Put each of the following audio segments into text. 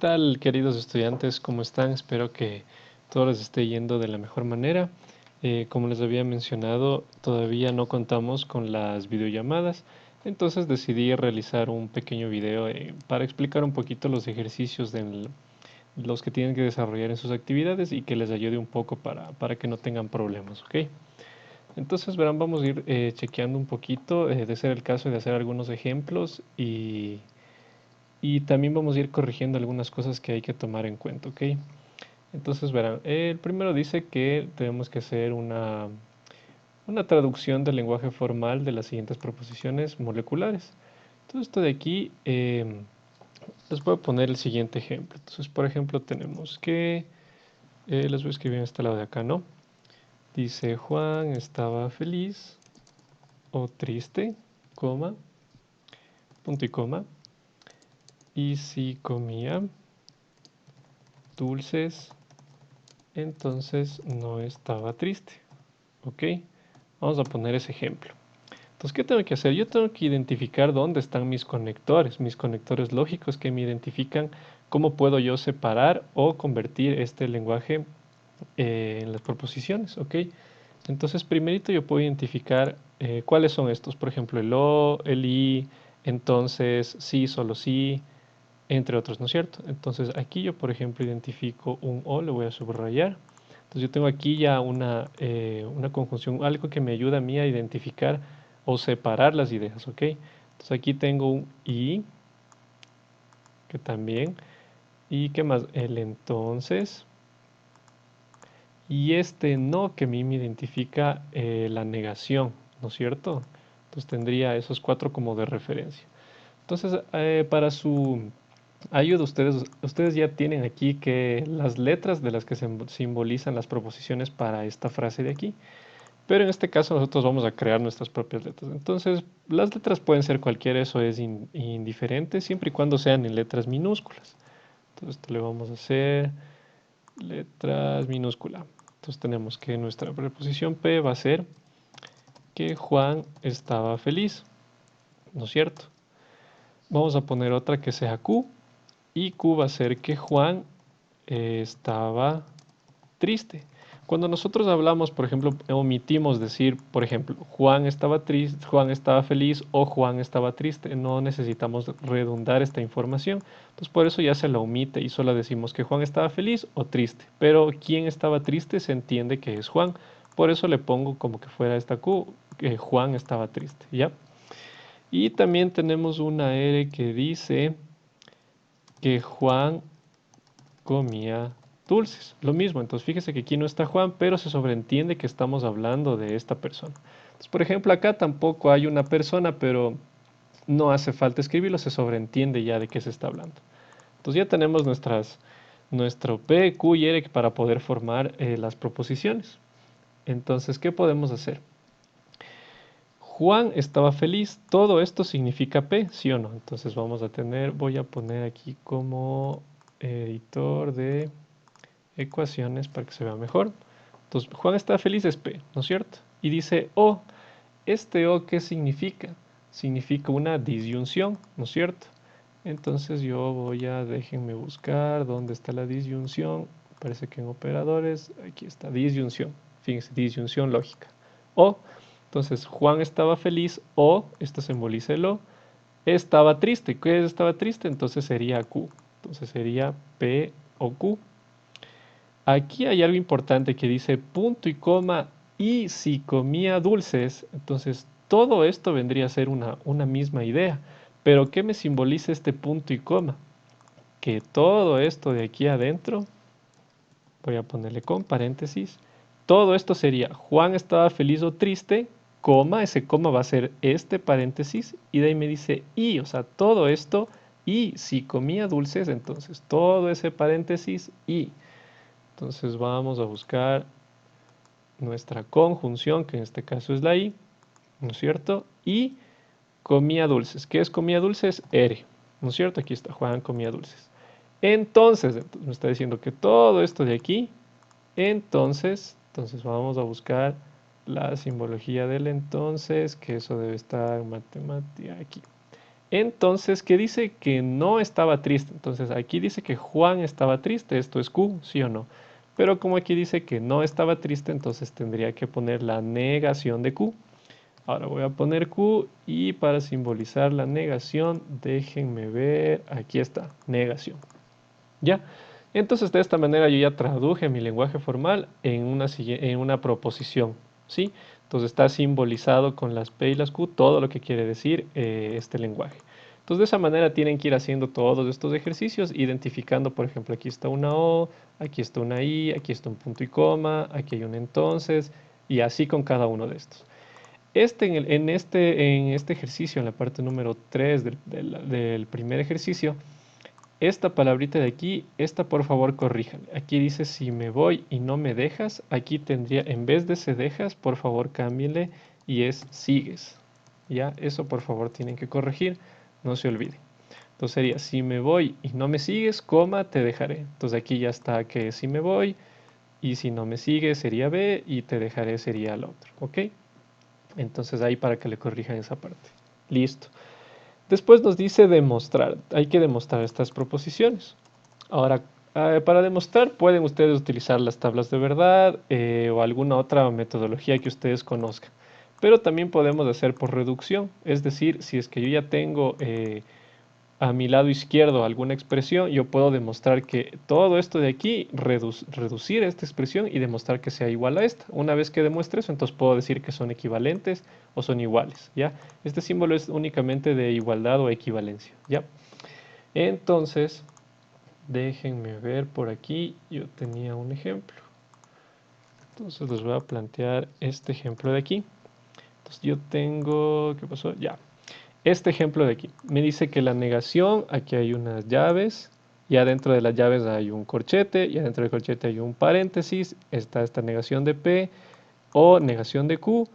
tal, queridos estudiantes? ¿Cómo están? Espero que todo les esté yendo de la mejor manera. Como les había mencionado, todavía no contamos con las videollamadas, entonces decidí realizar un pequeño video para explicar un poquito los ejercicios de los que tienen que desarrollar en sus actividades y que les ayude un poco para que no tengan problemas, ¿ok? Entonces, verán, vamos a ir chequeando un poquito, de ser el caso de hacer algunos ejemplos y también vamos a ir corrigiendo algunas cosas que hay que tomar en cuenta, ¿ok? Entonces verán, el primero dice que tenemos que hacer una traducción del lenguaje formal de las siguientes proposiciones moleculares. Entonces esto de aquí, les voy a poner el siguiente ejemplo. Entonces, por ejemplo, tenemos que, les voy a escribir en este lado de acá, ¿no? Dice, Juan estaba feliz o triste, coma, punto y coma, y si comía dulces entonces no estaba triste. ¿Ok? Vamos a poner ese ejemplo. Entonces, ¿qué tengo que hacer? Yo tengo que identificar dónde están mis conectores lógicos que me identifican cómo puedo yo separar o convertir este lenguaje en las proposiciones. ¿Ok? Entonces, primerito yo puedo identificar cuáles son estos. Por ejemplo, el o, el i, entonces, sí, solo sí, entre otros, ¿no es cierto? Entonces, aquí yo, por ejemplo, identifico un o, lo voy a subrayar. Entonces yo tengo aquí ya una conjunción, algo que me ayuda a mí a identificar o separar las ideas, ¿ok? Entonces aquí tengo un y, que también, y qué más, el entonces, y este no que a mí me identifica la negación, ¿no es cierto? Entonces tendría esos cuatro como de referencia. Entonces, para su ayuda, ustedes ya tienen aquí que las letras de las que se simbolizan las proposiciones para esta frase de aquí. Pero en este caso nosotros vamos a crear nuestras propias letras. Entonces, las letras pueden ser cualquiera, eso es indiferente, siempre y cuando sean en letras minúsculas. Entonces, esto le vamos a hacer letras minúsculas. Entonces, tenemos que nuestra preposición P va a ser que Juan estaba feliz, ¿no es cierto? Vamos a poner otra que sea Q, y Q va a ser que Juan estaba triste. Cuando nosotros hablamos, por ejemplo, omitimos decir, por ejemplo, Juan estaba triste, Juan estaba feliz o Juan estaba triste. No necesitamos redundar esta información. Entonces, por eso ya se la omite y solo decimos que Juan estaba feliz o triste. Pero quien estaba triste se entiende que es Juan. Por eso le pongo como que fuera esta Q, que Juan estaba triste, ¿ya? Y también tenemos una R que dice que Juan comía dulces. Lo mismo, entonces fíjese que aquí no está Juan, pero se sobreentiende que estamos hablando de esta persona. Entonces, por ejemplo, acá tampoco hay una persona, pero no hace falta escribirlo, se sobreentiende ya de qué se está hablando. Entonces ya tenemos nuestro P, Q y R para poder formar las proposiciones. Entonces, ¿qué podemos hacer? Juan estaba feliz, todo esto significa P, ¿sí o no? Entonces vamos a tener, voy a poner aquí como editor de ecuaciones para que se vea mejor. Entonces, Juan está feliz es P, ¿no es cierto? Y dice O. ¿Este O qué significa? Significa una disyunción, ¿no es cierto? Entonces yo voy a, déjenme buscar dónde está la disyunción. Parece que en operadores, aquí está, disyunción. Fíjense, disyunción lógica. O, entonces Juan estaba feliz o, esto simboliza el O, estaba triste. ¿Qué es estaba triste? Entonces sería Q. Entonces sería P o Q. Aquí hay algo importante que dice punto y coma y si comía dulces, entonces todo esto vendría a ser una misma idea. Pero ¿qué me simboliza este punto y coma? Que todo esto de aquí adentro, voy a ponerle con paréntesis, todo esto sería Juan estaba feliz o triste, coma, ese coma va a ser este paréntesis y de ahí me dice y, o sea, todo esto y si comía dulces, entonces todo ese paréntesis y. Entonces vamos a buscar nuestra conjunción, que en este caso es la I, ¿no es cierto? Y comía dulces. ¿Qué es comía dulces? R, ¿no es cierto? Aquí está, Juan comía dulces. Entonces me está diciendo que todo esto de aquí, entonces vamos a buscar la simbología del entonces, que eso debe estar en matemática aquí. Entonces, ¿qué dice? Que no estaba triste. Entonces, aquí dice que Juan estaba triste. Esto es Q, ¿sí o no? Pero como aquí dice que no estaba triste, entonces tendría que poner la negación de Q. Ahora voy a poner Q y para simbolizar la negación, déjenme ver, aquí está, negación. ¿Ya? Entonces de esta manera yo ya traduje mi lenguaje formal en una proposición, ¿sí? Entonces está simbolizado con las P y las Q todo lo que quiere decir este lenguaje. Entonces de esa manera tienen que ir haciendo todos estos ejercicios, identificando, por ejemplo, aquí está una O, aquí está una I, aquí está un punto y coma, aquí hay un entonces, y así con cada uno de estos. En este ejercicio, en la parte número 3 del primer ejercicio, esta palabrita de aquí, esta por favor corrijan. Aquí dice si me voy y no me dejas, aquí tendría, en vez de se dejas, por favor cámbienle y es sigues. Ya, eso por favor tienen que corregir, no se olviden. Entonces sería si me voy y no me sigues, coma, te dejaré. Entonces aquí ya está que si me voy y si no me sigues sería B y te dejaré sería el otro, ¿ok? Entonces ahí para que le corrijan esa parte. Listo. Después nos dice demostrar. Hay que demostrar estas proposiciones. Ahora, para demostrar pueden ustedes utilizar las tablas de verdad o alguna otra metodología que ustedes conozcan. Pero también podemos hacer por reducción. Es decir, si es que yo ya tengo a mi lado izquierdo alguna expresión, yo puedo demostrar que todo esto de aquí, reducir esta expresión y demostrar que sea igual a esta. Una vez que demuestre eso, entonces puedo decir que son equivalentes o son iguales, ¿ya? Este símbolo es únicamente de igualdad o equivalencia, ¿ya? Entonces, déjenme ver por aquí, yo tenía un ejemplo. Entonces les voy a plantear este ejemplo de aquí. Entonces yo tengo, ¿qué pasó? Ya, este ejemplo de aquí. Me dice que la negación, aquí hay unas llaves, y adentro de las llaves hay un corchete, y adentro del corchete hay un paréntesis, está esta negación de P o negación de Q,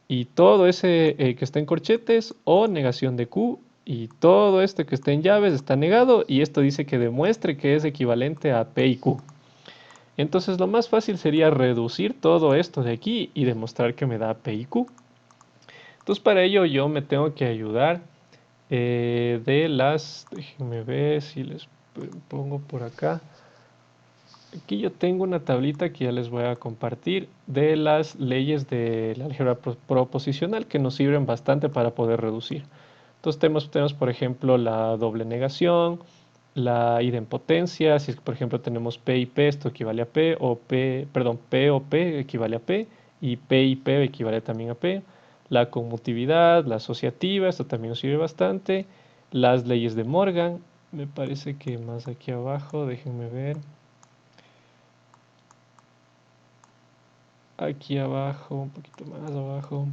y todo ese que está en corchetes o negación de Q, y todo este que está en llaves está negado, y esto dice que demuestre que es equivalente a P y Q. Entonces lo más fácil sería reducir todo esto de aquí y demostrar que me da P y Q. Entonces para ello yo me tengo que ayudar déjenme ver si les pongo por acá. Aquí yo tengo una tablita que ya les voy a compartir de las leyes de la álgebra proposicional que nos sirven bastante para poder reducir. Entonces tenemos por ejemplo la doble negación, la idempotencia, si es que por ejemplo tenemos P y P, esto equivale a P, o P, perdón, P o P equivale a P, y P y P equivale también a P. La conmutividad, la asociativa, esto también nos sirve bastante. Las leyes de Morgan, me parece que más aquí abajo, déjenme ver. Aquí abajo, un poquito más abajo.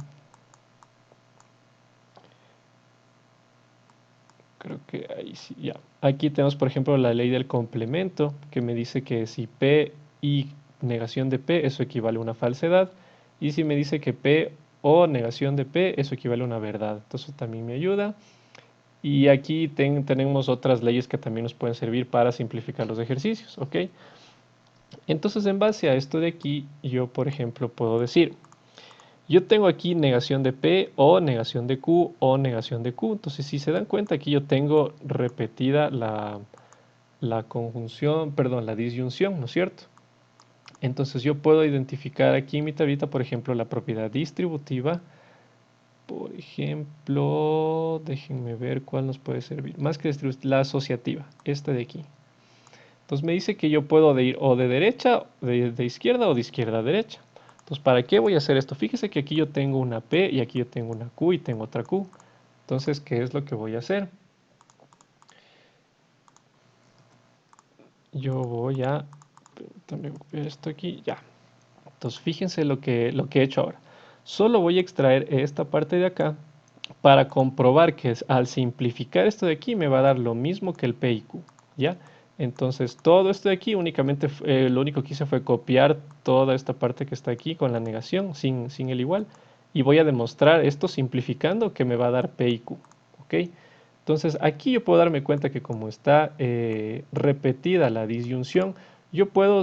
Creo que ahí sí, ya. Aquí tenemos, por ejemplo, la ley del complemento, que me dice que si P y negación de P, eso equivale a una falsedad. Y si me dice que P o negación de P, eso equivale a una verdad. Entonces también me ayuda. Y aquí tenemos otras leyes que también nos pueden servir para simplificar los ejercicios, ¿ok? Entonces, en base a esto de aquí, yo, por ejemplo, puedo decir, yo tengo aquí negación de P o negación de Q o negación de Q. Entonces, si se dan cuenta, aquí yo tengo repetida la conjunción, perdón, la disyunción, ¿no es cierto? Entonces, yo puedo identificar aquí en mi tablita, por ejemplo, la propiedad distributiva. Por ejemplo, déjenme ver cuál nos puede servir. Más que distributiva, la asociativa, esta de aquí. Entonces me dice que yo puedo de ir o de derecha, de izquierda o de izquierda a derecha. Entonces, ¿para qué voy a hacer esto? Fíjese que aquí yo tengo una P y aquí yo tengo una Q y tengo otra Q. Entonces, ¿qué es lo que voy a hacer? Yo voy a también copiar esto aquí, ya. Entonces, fíjense lo que he hecho ahora. Solo voy a extraer esta parte de acá para comprobar que al simplificar esto de aquí me va a dar lo mismo que el P y Q, ¿ya? Entonces todo esto de aquí únicamente, lo único que hice fue copiar toda esta parte que está aquí con la negación, sin el igual, y voy a demostrar esto simplificando que me va a dar P y Q, ¿ok? Entonces aquí yo puedo darme cuenta que como está repetida la disyunción, yo puedo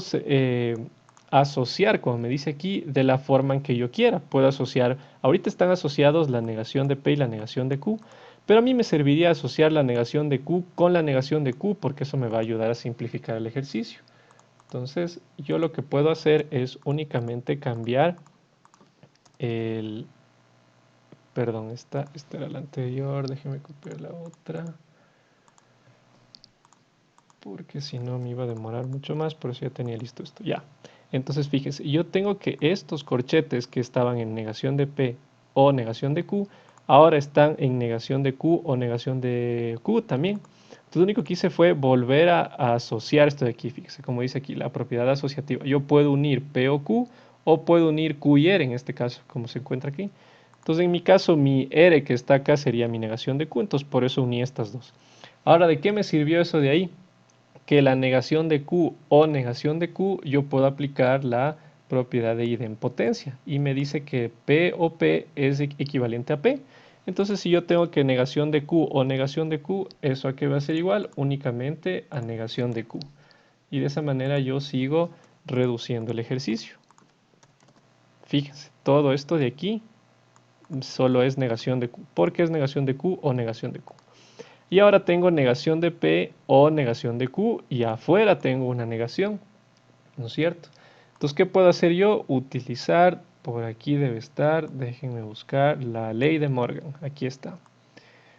asociar, como me dice aquí, de la forma en que yo quiera. Puedo asociar, ahorita están asociados la negación de P y la negación de Q, Pero a mí me serviría asociar la negación de Q con la negación de Q porque eso me va a ayudar a simplificar el ejercicio. Entonces, yo lo que puedo hacer es únicamente cambiar el... Perdón, esta era la anterior, déjeme copiar la otra. Porque si no me iba a demorar mucho más, por eso ya tenía listo esto. Ya. Entonces, fíjense, yo tengo que estos corchetes que estaban en negación de P o negación de Q, ahora están en negación de Q o negación de Q también. Entonces, lo único que hice fue volver a asociar esto de aquí. Fíjense, como dice aquí, la propiedad asociativa. Yo puedo unir P o Q, o puedo unir Q y R en este caso, como se encuentra aquí. Entonces, en mi caso, mi R que está acá sería mi negación de Q, entonces por eso uní estas dos. Ahora, ¿de qué me sirvió eso de ahí? Que la negación de Q o negación de Q, yo puedo aplicar la propiedad de idempotencia y me dice que P o P es equivalente a P. Entonces, si yo tengo que negación de Q o negación de Q, ¿eso a qué va a ser igual? Únicamente a negación de Q. Y de esa manera yo sigo reduciendo el ejercicio. Fíjense, todo esto de aquí solo es negación de Q. ¿Por qué es negación de Q o negación de Q? Y ahora tengo negación de P o negación de Q y afuera tengo una negación, ¿no es cierto? Entonces, ¿qué puedo hacer yo? Utilizar, por aquí debe estar, déjenme buscar, la ley de Morgan. Aquí está.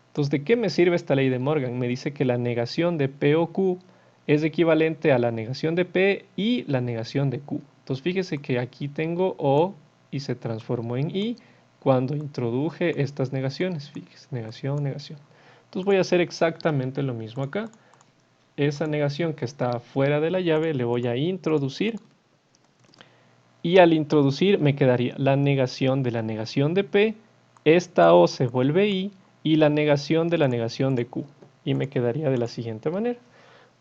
Entonces, ¿de qué me sirve esta ley de Morgan? Me dice que la negación de P o Q es equivalente a la negación de P y la negación de Q. Entonces, fíjese que aquí tengo O y se transformó en I cuando introduje estas negaciones. Fíjese, negación, negación. Entonces voy a hacer exactamente lo mismo acá. Esa negación que está fuera de la llave le voy a introducir y al introducir me quedaría la negación de la negación de P, esta O se vuelve I y la negación de la negación de Q. Y me quedaría de la siguiente manera.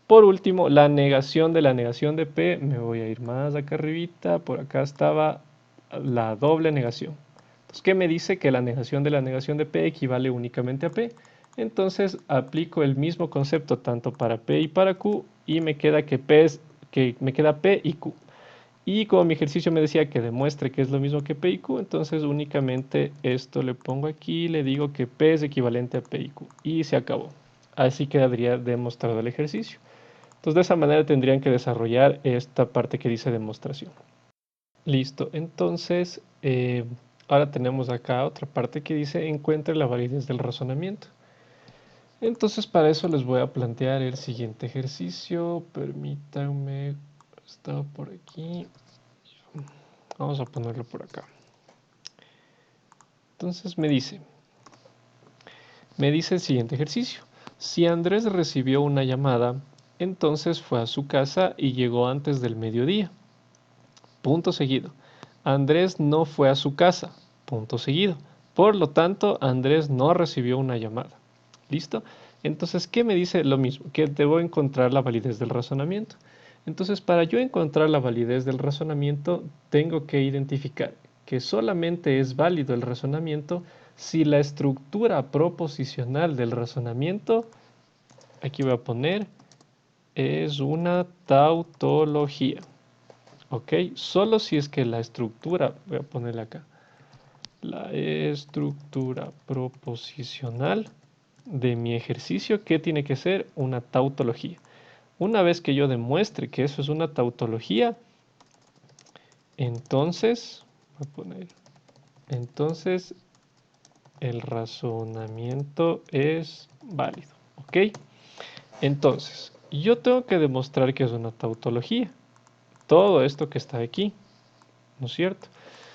Por último, la negación de la negación de P, me voy a ir más acá arribita, por acá estaba la doble negación. Entonces, ¿qué me dice? Que la negación de la negación de P equivale únicamente a P. Entonces, aplico el mismo concepto tanto para P y para Q y me queda que me queda P y Q. Y como mi ejercicio me decía que demuestre que es lo mismo que P y Q, entonces únicamente esto le pongo aquí, le digo que P es equivalente a P y Q. Y se acabó. Así quedaría demostrado el ejercicio. Entonces de esa manera tendrían que desarrollar esta parte que dice demostración. Listo, entonces ahora tenemos acá otra parte que dice encuentre la validez del razonamiento. Entonces para eso les voy a plantear el siguiente ejercicio. Permítanme, está por aquí. Vamos a ponerlo por acá. Entonces me dice el siguiente ejercicio. Si Andrés recibió una llamada, entonces fue a su casa y llegó antes del mediodía. Punto seguido. Andrés no fue a su casa. Punto seguido. Por lo tanto, Andrés no recibió una llamada. ¿Listo? Entonces, ¿qué me dice lo mismo? Que debo encontrar la validez del razonamiento. Entonces, para yo encontrar la validez del razonamiento, tengo que identificar que solamente es válido el razonamiento si la estructura proposicional del razonamiento, aquí voy a poner, es una tautología. ¿Ok? Solo si es que la estructura, voy a ponerla acá, la estructura proposicional de mi ejercicio, ¿qué tiene que ser? Una tautología. Una vez que yo demuestre que eso es una tautología, entonces, voy a poner, entonces el razonamiento es válido. ¿Ok? Entonces, yo tengo que demostrar que es una tautología. Todo esto que está aquí, ¿no es cierto?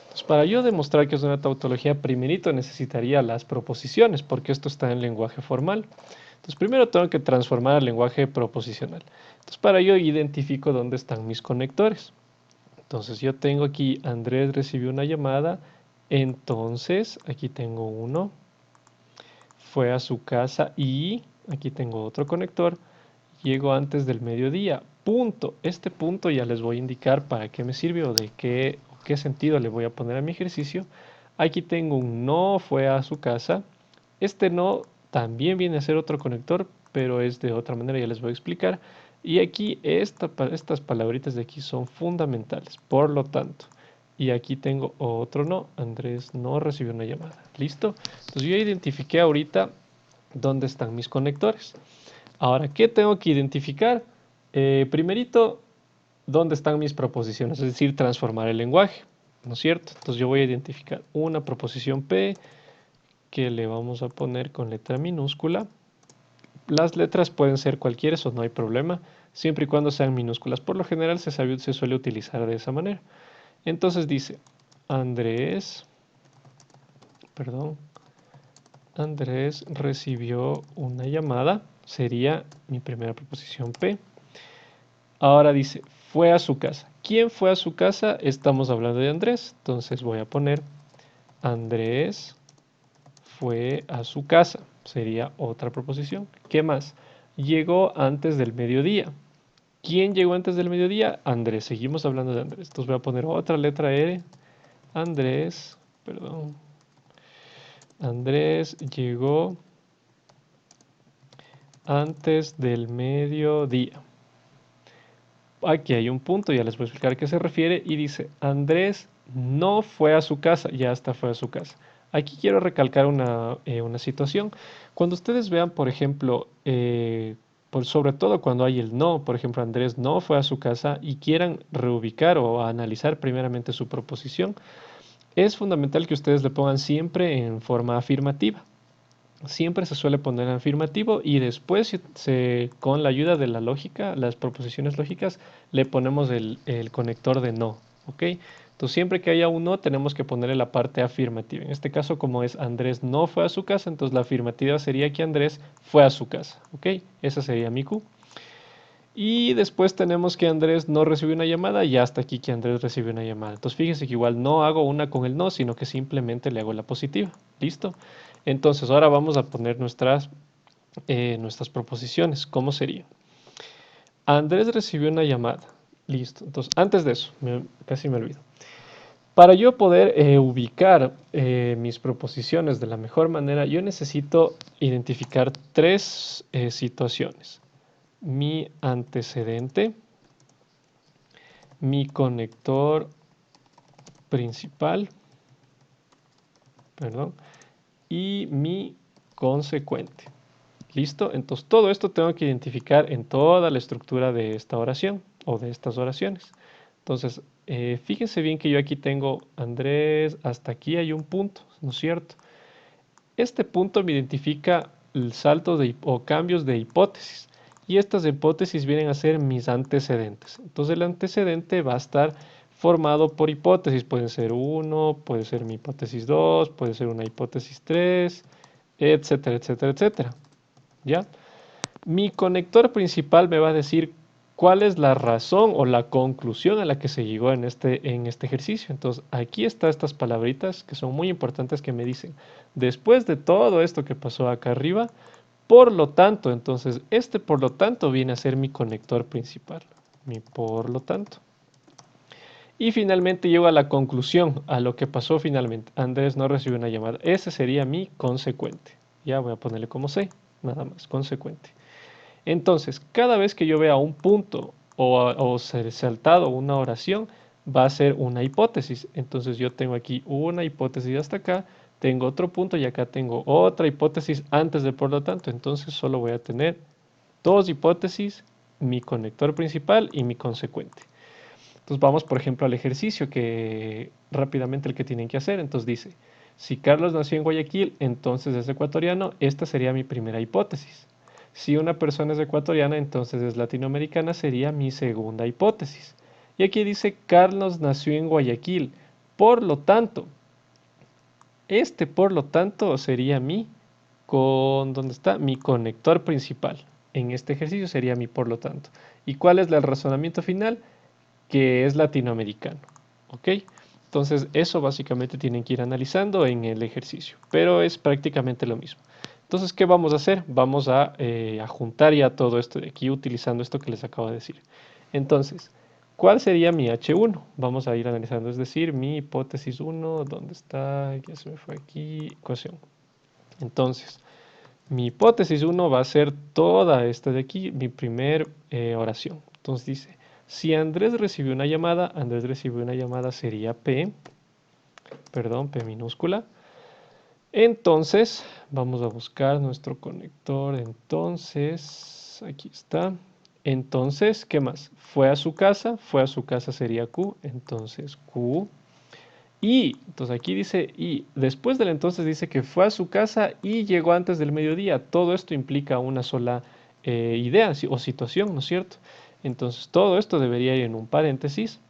Entonces, para yo demostrar que es una tautología, primerito necesitaría las proposiciones, porque esto está en lenguaje formal. Entonces, primero tengo que transformar al lenguaje proposicional. Entonces, para ello identifico dónde están mis conectores. Entonces, yo tengo aquí, Andrés recibió una llamada, entonces, aquí tengo uno, fue a su casa y, aquí tengo otro conector, llegó antes del mediodía, punto. Este punto ya les voy a indicar para qué me sirve o de qué sentido le voy a poner a mi ejercicio. Aquí tengo un no fue a su casa. Este no también viene a ser otro conector, pero es de otra manera, ya les voy a explicar. Y aquí estas palabritas de aquí son fundamentales, por lo tanto. Y aquí tengo otro no, Andrés no recibió una llamada. ¿Listo? Entonces yo identifiqué ahorita dónde están mis conectores. Ahora, ¿qué tengo que identificar? Primerito, dónde están mis proposiciones, es decir, transformar el lenguaje, ¿no es cierto? Entonces yo voy a identificar una proposición P que le vamos a poner con letra minúscula. Las letras pueden ser cualquiera, eso no hay problema, siempre y cuando sean minúsculas. Por lo general se suele utilizar de esa manera. Entonces dice, Andrés, perdón, Andrés recibió una llamada, sería mi primera proposición P. Ahora dice, fue a su casa. ¿Quién fue a su casa? Estamos hablando de Andrés, entonces voy a poner Andrés fue a su casa, sería otra proposición. ¿Qué más? Llegó antes del mediodía. ¿Quién llegó antes del mediodía? Andrés, seguimos hablando de Andrés. Entonces voy a poner otra letra R. Andrés, perdón. Andrés llegó antes del mediodía. Aquí hay un punto, ya les voy a explicar a qué se refiere. Y dice, Andrés no fue a su casa, ya hasta fue a su casa. Aquí quiero recalcar una situación. Cuando ustedes vean, por ejemplo, sobre todo cuando hay el no, por ejemplo, Andrés no fue a su casa y quieran reubicar o analizar primeramente su proposición, es fundamental que ustedes le pongan siempre en forma afirmativa. Siempre se suele poner en afirmativo y después con la ayuda de la lógica, las proposiciones lógicas, le ponemos el conector de no, ¿ok? Entonces siempre que haya un no tenemos que ponerle la parte afirmativa. En este caso como es Andrés no fue a su casa, entonces la afirmativa sería que Andrés fue a su casa, ¿ok? Esa sería mi Q. Y después tenemos que Andrés no recibió una llamada y hasta aquí que Andrés recibió una llamada. Entonces fíjense que igual no hago una con el no, sino que simplemente le hago la positiva. ¿Listo? Entonces ahora vamos a poner nuestras proposiciones. ¿Cómo sería? Andrés recibió una llamada. Listo. Entonces antes de eso, casi me olvido. Para yo poder ubicar mis proposiciones de la mejor manera, yo necesito identificar tres situaciones. Mi antecedente, mi conector principal, perdón, y mi consecuente. ¿Listo? Entonces todo esto tengo que identificar en toda la estructura de esta oración o de estas oraciones. Entonces, fíjense bien que yo aquí tengo Andrés, hasta aquí hay un punto, ¿no es cierto? Este punto me identifica el salto o cambios de hipótesis. Y estas hipótesis vienen a ser mis antecedentes. Entonces el antecedente va a estar formado por hipótesis. Pueden ser uno, puede ser mi hipótesis 2, puede ser una hipótesis 3, etcétera, etcétera, etcétera. ¿Ya? Mi conector principal me va a decir cuál es la razón o la conclusión a la que se llegó en este ejercicio. Entonces, aquí están estas palabritas que son muy importantes que me dicen, después de todo esto que pasó acá arriba, por lo tanto, entonces, por lo tanto viene a ser mi conector principal, mi por lo tanto. Y finalmente llego a la conclusión, a lo que pasó finalmente. Andrés no recibió una llamada. Ese sería mi consecuente. Ya voy a ponerle como C, nada más, consecuente. Entonces, cada vez que yo vea un punto o ser saltado una oración, va a ser una hipótesis. Entonces yo tengo aquí una hipótesis hasta acá, tengo otro punto y acá tengo otra hipótesis antes de por lo tanto. Entonces solo voy a tener dos hipótesis, mi conector principal y mi consecuente. Entonces vamos, por ejemplo, al ejercicio que rápidamente el que tienen que hacer. Entonces dice, si Carlos nació en Guayaquil, entonces es ecuatoriano. Esta sería mi primera hipótesis. Si una persona es ecuatoriana, entonces es latinoamericana, sería mi segunda hipótesis. Y aquí dice, Carlos nació en Guayaquil. Por lo tanto, por lo tanto sería ¿dónde está? Mi conector principal. En este ejercicio sería mi por lo tanto. ¿Y cuál es el razonamiento final? Que es latinoamericano. ¿Ok? Entonces eso básicamente tienen que ir analizando en el ejercicio, pero es prácticamente lo mismo. Entonces, ¿qué vamos a hacer? Vamos a juntar ya todo esto de aquí utilizando esto que les acabo de decir. Entonces, ¿cuál sería mi H1? Vamos a ir analizando, es decir, mi hipótesis 1, ¿dónde está? Ya se me fue aquí, ecuación. Entonces, mi hipótesis 1 va a ser toda esta de aquí, mi primer oración. Entonces dice, si Andrés recibió una llamada, Andrés recibió una llamada sería P, perdón, P minúscula. Entonces, vamos a buscar nuestro conector. Entonces, aquí está. Entonces, ¿qué más? Fue a su casa sería Q, entonces Q. Y, entonces aquí dice, y después del entonces dice que fue a su casa y llegó antes del mediodía. Todo esto implica una sola idea o situación, ¿no es cierto? Entonces, todo esto debería ir en un paréntesis,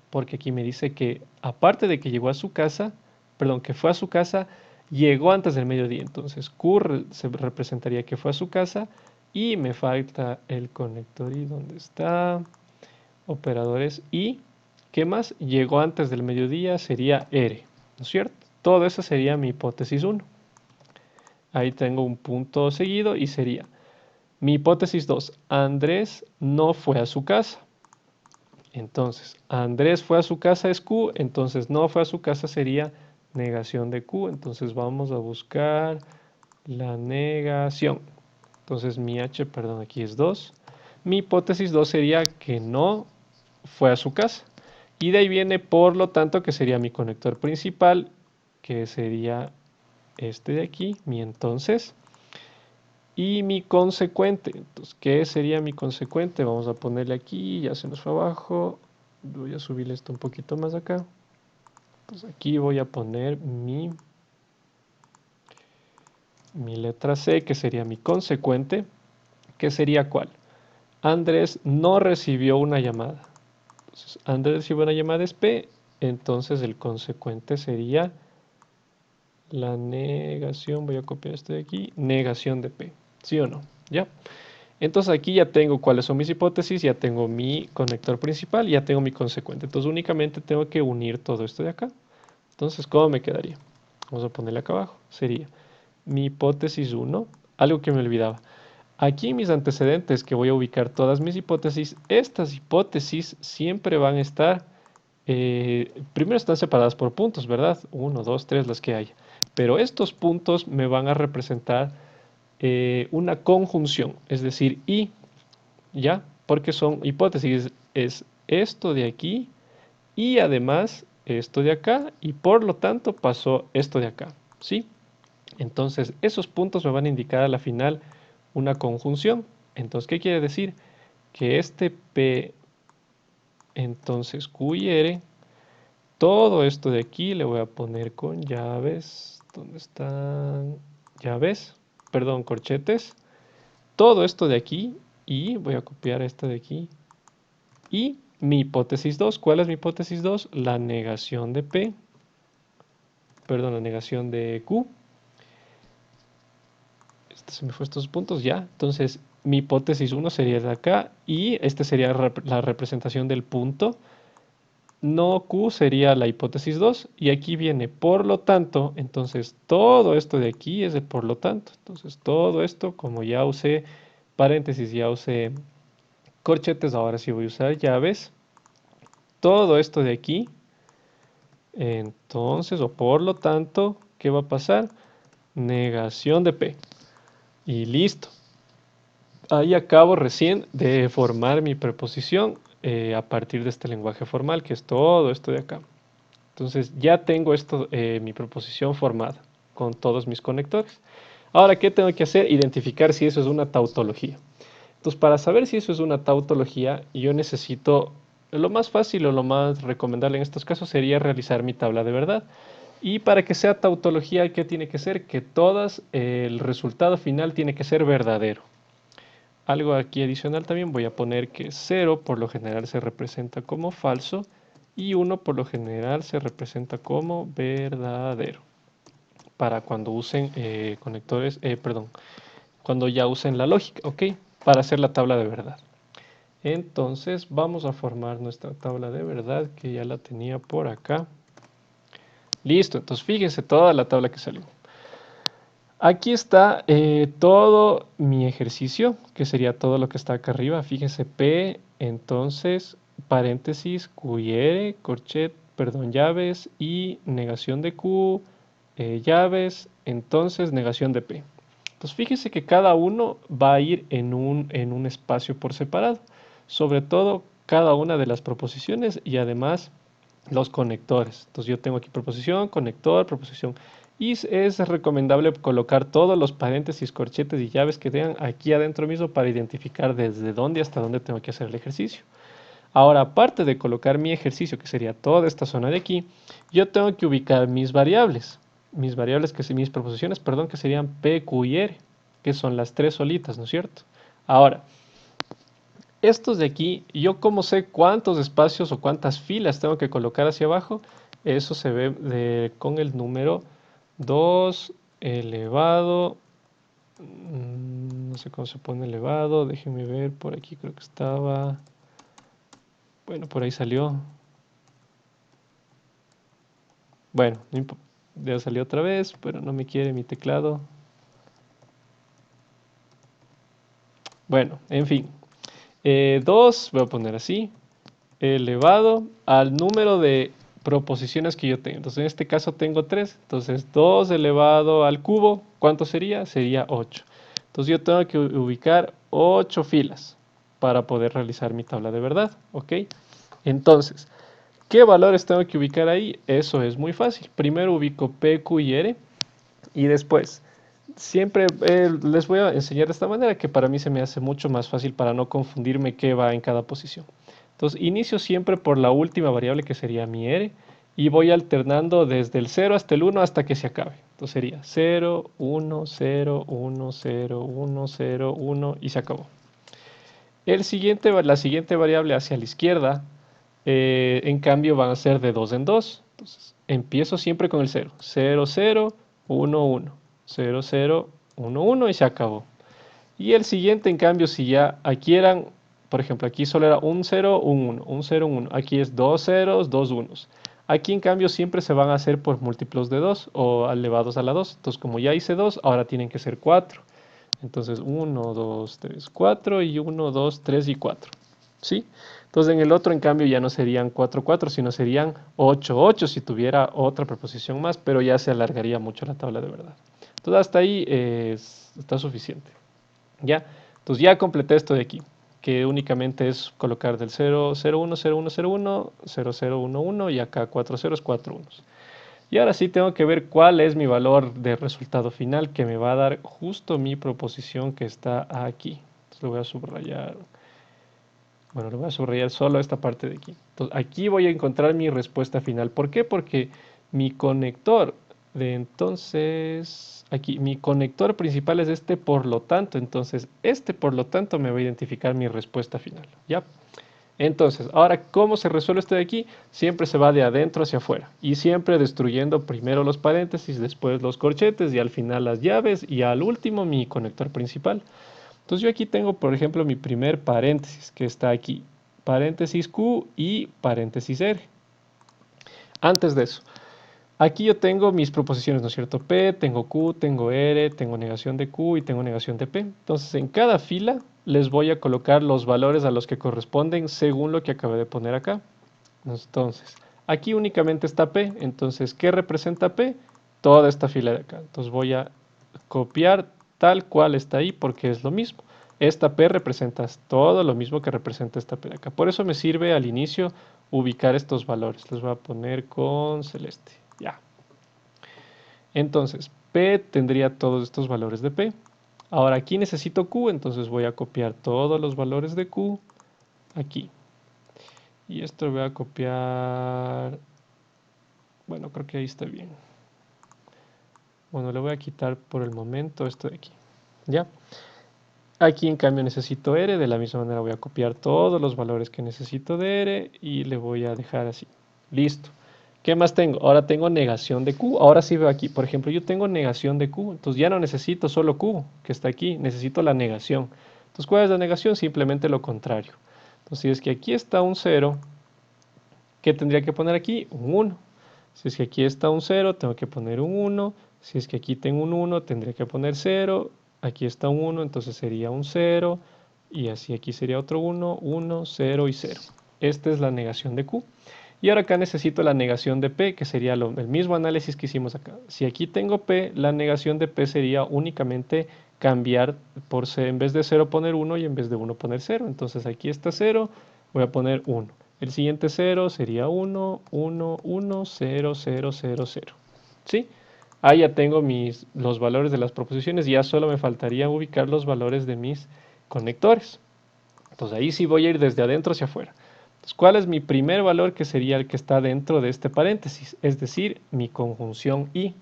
porque aquí me dice que aparte de que llegó a su casa, perdón, que fue a su casa, llegó antes del mediodía. Entonces Q se representaría que fue a su casa y me falta el conector y dónde está, operadores y, ¿qué más? Llegó antes del mediodía sería R, ¿no es cierto? Todo eso sería mi hipótesis uno. Ahí tengo un punto seguido y sería mi hipótesis 2. Andrés no fue a su casa. Entonces, Andrés fue a su casa es Q, entonces no fue a su casa sería negación de Q. Entonces vamos a buscar la negación. Entonces mi H, perdón, aquí es 2. Mi hipótesis 2 sería que no fue a su casa. Y de ahí viene, por lo tanto, que sería mi conector principal, que sería este de aquí, mi entonces. Y mi consecuente, entonces, ¿qué sería mi consecuente? Vamos a ponerle aquí, ya se nos fue abajo. Voy a subirle esto un poquito más acá. Pues aquí voy a poner mi letra C, que sería mi consecuente, que sería ¿cuál? Andrés no recibió una llamada. Entonces, Andrés recibió una llamada es P, entonces el consecuente sería la negación, voy a copiar esto de aquí, negación de P, ¿sí o no? ¿Ya? Entonces aquí ya tengo cuáles son mis hipótesis, ya tengo mi conector principal, ya tengo mi consecuente. Entonces únicamente tengo que unir todo esto de acá. Entonces, ¿cómo me quedaría? Vamos a ponerle acá abajo. Sería mi hipótesis uno, algo que me olvidaba. Aquí en mis antecedentes que voy a ubicar todas mis hipótesis, estas hipótesis siempre van a estar, primero están separadas por puntos, ¿verdad? Uno, dos, tres, las que haya. Pero estos puntos me van a representar una conjunción, es decir, y, ¿ya? Porque son hipótesis, es esto de aquí y además esto de acá y por lo tanto pasó esto de acá, ¿sí? Entonces esos puntos me van a indicar a la final una conjunción. Entonces, ¿qué quiere decir? Que este P, entonces Q y R, todo esto de aquí le voy a poner con llaves, ¿dónde están? Llaves, perdón, corchetes. Todo esto de aquí y voy a copiar esta de aquí. Y mi hipótesis 2, ¿cuál es mi hipótesis 2? La negación de P, perdón, la negación de Q. Este se me fue estos puntos ya. Entonces, mi hipótesis 1 sería de acá y este sería la representación del punto. No Q sería la hipótesis 2 y aquí viene por lo tanto, entonces todo esto de aquí es de por lo tanto. Entonces, todo esto, como ya usé paréntesis, ya usé corchetes, ahora sí voy a usar llaves. Todo esto de aquí, entonces, o por lo tanto, ¿qué va a pasar? Negación de P. Y listo. Ahí acabo recién de formar mi preposición a partir de este lenguaje formal, que es todo esto de acá. Entonces ya tengo esto, mi preposición formada con todos mis conectores. Ahora, ¿qué tengo que hacer? Identificar si eso es una tautología. Entonces, para saber si eso es una tautología, yo necesito, lo más fácil o lo más recomendable en estos casos sería realizar mi tabla de verdad. Y para que sea tautología, ¿qué tiene que ser? Que todas, el resultado final tiene que ser verdadero. Algo aquí adicional también voy a poner que 0 por lo general se representa como falso y 1 por lo general se representa como verdadero. Para cuando usen conectores, perdón, cuando ya usen la lógica, ¿ok? Para hacer la tabla de verdad. Entonces vamos a formar nuestra tabla de verdad que ya la tenía por acá. Listo, entonces fíjense toda la tabla que salió. Aquí está todo mi ejercicio, que sería todo lo que está acá arriba. Fíjense, P, entonces, paréntesis, Q y R, corchet, perdón, llaves, y negación de Q, llaves, entonces, negación de P. Entonces, fíjense que cada uno va a ir en un espacio por separado. Sobre todo, cada una de las proposiciones y además los conectores. Entonces, yo tengo aquí proposición, conector, proposición. Y es recomendable colocar todos los paréntesis, corchetes y llaves que tengan aquí adentro mismo para identificar desde dónde hasta dónde tengo que hacer el ejercicio. Ahora, aparte de colocar mi ejercicio, que sería toda esta zona de aquí, yo tengo que ubicar mis variables. Mis proposiciones, perdón, que serían P, Q y R, que son las tres solitas, ¿no es cierto? Ahora, estos de aquí, yo como sé cuántos espacios o cuántas filas tengo que colocar hacia abajo, eso se ve con el número 2 elevado, no sé cómo se pone elevado, déjenme ver, por aquí creo que estaba, bueno, por ahí salió, bueno, ya salió otra vez, pero no me quiere mi teclado. Bueno, en fin, 2, voy a poner así, elevado al número de proposiciones que yo tengo. Entonces, en este caso tengo 3. Entonces, 2 elevado al cubo, ¿cuánto sería? Sería 8. Entonces, yo tengo que ubicar 8 filas para poder realizar mi tabla de verdad. ¿Ok? Entonces, ¿qué valores tengo que ubicar ahí? Eso es muy fácil. Primero ubico P, Q y R y después siempre les voy a enseñar de esta manera que para mí se me hace mucho más fácil para no confundirme qué va en cada posición. Entonces inicio siempre por la última variable que sería mi R y voy alternando desde el 0 hasta el 1 hasta que se acabe. Entonces sería 0, 1, 0, 1, 0, 1, 0, 1 y se acabó. La siguiente variable hacia la izquierda, en cambio van a ser de 2 en 2. Entonces empiezo siempre con el 0. 0, 0, 1, 1. 0, 0, 1, 1 y se acabó. Y el siguiente, en cambio, si ya aquí eran, por ejemplo, aquí solo era un 0, un 1, un 0, un 1. Aquí es dos ceros, dos unos. Aquí, en cambio, siempre se van a hacer por múltiplos de 2 o elevados a la 2. Entonces, como ya hice 2, ahora tienen que ser 4. Entonces, 1, 2, 3, 4 y 1, 2, 3 y 4. ¿Sí? Entonces, en el otro, en cambio, ya no serían 4, 4, sino serían 8, 8 si tuviera otra preposición más, pero ya se alargaría mucho la tabla de verdad. Entonces, hasta ahí está suficiente. ¿Ya? Entonces ya completé esto de aquí, que únicamente es colocar del 0, 0, 1, 0, 1, 0, 1, 0, 0, 1, 1 y acá 4 ceros, 4 unos. Y ahora sí tengo que ver cuál es mi valor de resultado final que me va a dar justo mi proposición que está aquí. Entonces lo voy a subrayar. Bueno, lo voy a subrayar solo esta parte de aquí. Entonces aquí voy a encontrar mi respuesta final. ¿Por qué? Porque mi conector de entonces, aquí mi conector principal es este por lo tanto, entonces este por lo tanto me va a identificar mi respuesta final, ¿ya? Entonces, ahora, ¿cómo se resuelve esto de aquí? Siempre se va de adentro hacia afuera y siempre destruyendo primero los paréntesis, después los corchetes y al final las llaves y al último mi conector principal. Entonces yo aquí tengo, por ejemplo, mi primer paréntesis que está aquí, paréntesis Q y paréntesis R. Antes de eso, aquí yo tengo mis proposiciones, ¿no es cierto? P, tengo Q, tengo R, tengo negación de Q y tengo negación de P. Entonces, en cada fila les voy a colocar los valores a los que corresponden según lo que acabé de poner acá. Entonces, aquí únicamente está P. Entonces, ¿qué representa P? Toda esta fila de acá. Entonces, voy a copiar tal cual está ahí porque es lo mismo. Esta P representa todo lo mismo que representa esta P de acá. Por eso me sirve al inicio ubicar estos valores. Les voy a poner con celeste. Ya. Entonces, P tendría todos estos valores de P. Ahora aquí necesito Q, entonces voy a copiar todos los valores de Q aquí. Y esto lo voy a copiar... Bueno, creo que ahí está bien. Bueno, le voy a quitar por el momento esto de aquí. ¿Ya? Aquí en cambio necesito R, de la misma manera voy a copiar todos los valores que necesito de R y le voy a dejar así. Listo. ¿Qué más tengo? Ahora tengo negación de Q. Ahora sí veo aquí, por ejemplo, yo tengo negación de Q. Entonces ya no necesito solo Q, que está aquí. Necesito la negación. Entonces, ¿cuál es la negación? Simplemente lo contrario. Entonces, si es que aquí está un 0, ¿qué tendría que poner aquí? Un 1. Si es que aquí está un 0, tengo que poner un 1. Si es que aquí tengo un 1, tendría que poner 0. Aquí está un 1, entonces sería un 0. Y así aquí sería otro 1, 1, 0 y 0. Esta es la negación de Q. Y ahora acá necesito la negación de P, que sería el mismo análisis que hicimos acá. Si aquí tengo P, la negación de P sería únicamente cambiar por C, en vez de 0 poner 1 y en vez de 1 poner 0. Entonces aquí está 0, voy a poner 1. El siguiente 0 sería 1, 1, 1, 0, 0, 0, 0. ¿Sí? Ahí ya tengo los valores de las proposiciones y ya solo me faltaría ubicar los valores de mis conectores. Entonces ahí sí voy a ir desde adentro hacia afuera. Entonces, ¿cuál es mi primer valor que sería el que está dentro de este paréntesis? Es decir, mi conjunción y.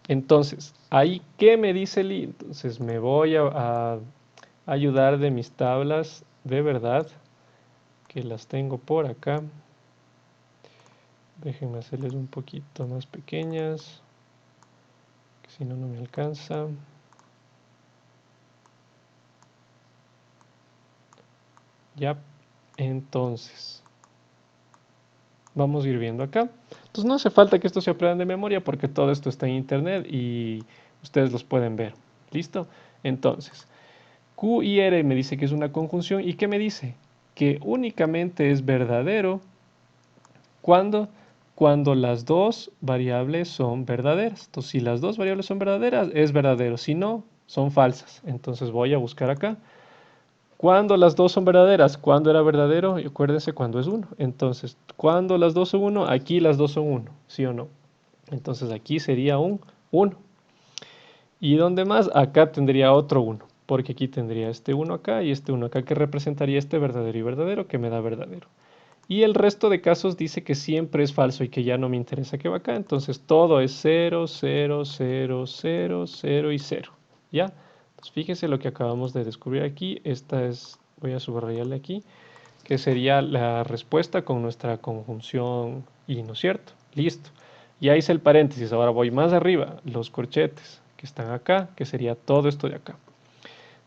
Entonces, ahí, ¿qué me dice el i? Entonces me voy a ayudar de mis tablas de verdad, que las tengo por acá. Déjenme hacerles un poquito más pequeñas, que si no, no me alcanza. Ya, entonces, vamos a ir viendo acá. Entonces no hace falta que esto se aprendan de memoria porque todo esto está en internet y ustedes los pueden ver. ¿Listo? Entonces, Q y R me dice que es una conjunción. ¿Y qué me dice? Que únicamente es verdadero cuando, cuando las dos variables son verdaderas. Entonces, si las dos variables son verdaderas, es verdadero. Si no, son falsas. Entonces voy a buscar acá. Cuando las dos son verdaderas, ¿cuándo era verdadero? Y acuérdense cuando es uno. Entonces, cuando las dos son uno, aquí las dos son uno, ¿sí o no? Entonces aquí sería un 1. ¿Y dónde más? Acá tendría otro 1, porque aquí tendría este 1 acá y este 1 acá que representaría este verdadero y verdadero que me da verdadero. Y el resto de casos dice que siempre es falso y que ya no me interesa que va acá. Entonces todo es 0, 0, 0, 0, 0 y 0. ¿Ya? Entonces fíjense lo que acabamos de descubrir aquí. Esta es, voy a subrayarle aquí, que sería la respuesta con nuestra conjunción y, ¿no es cierto? Listo. Ya hice el paréntesis, ahora voy más arriba, los corchetes que están acá, que sería todo esto de acá.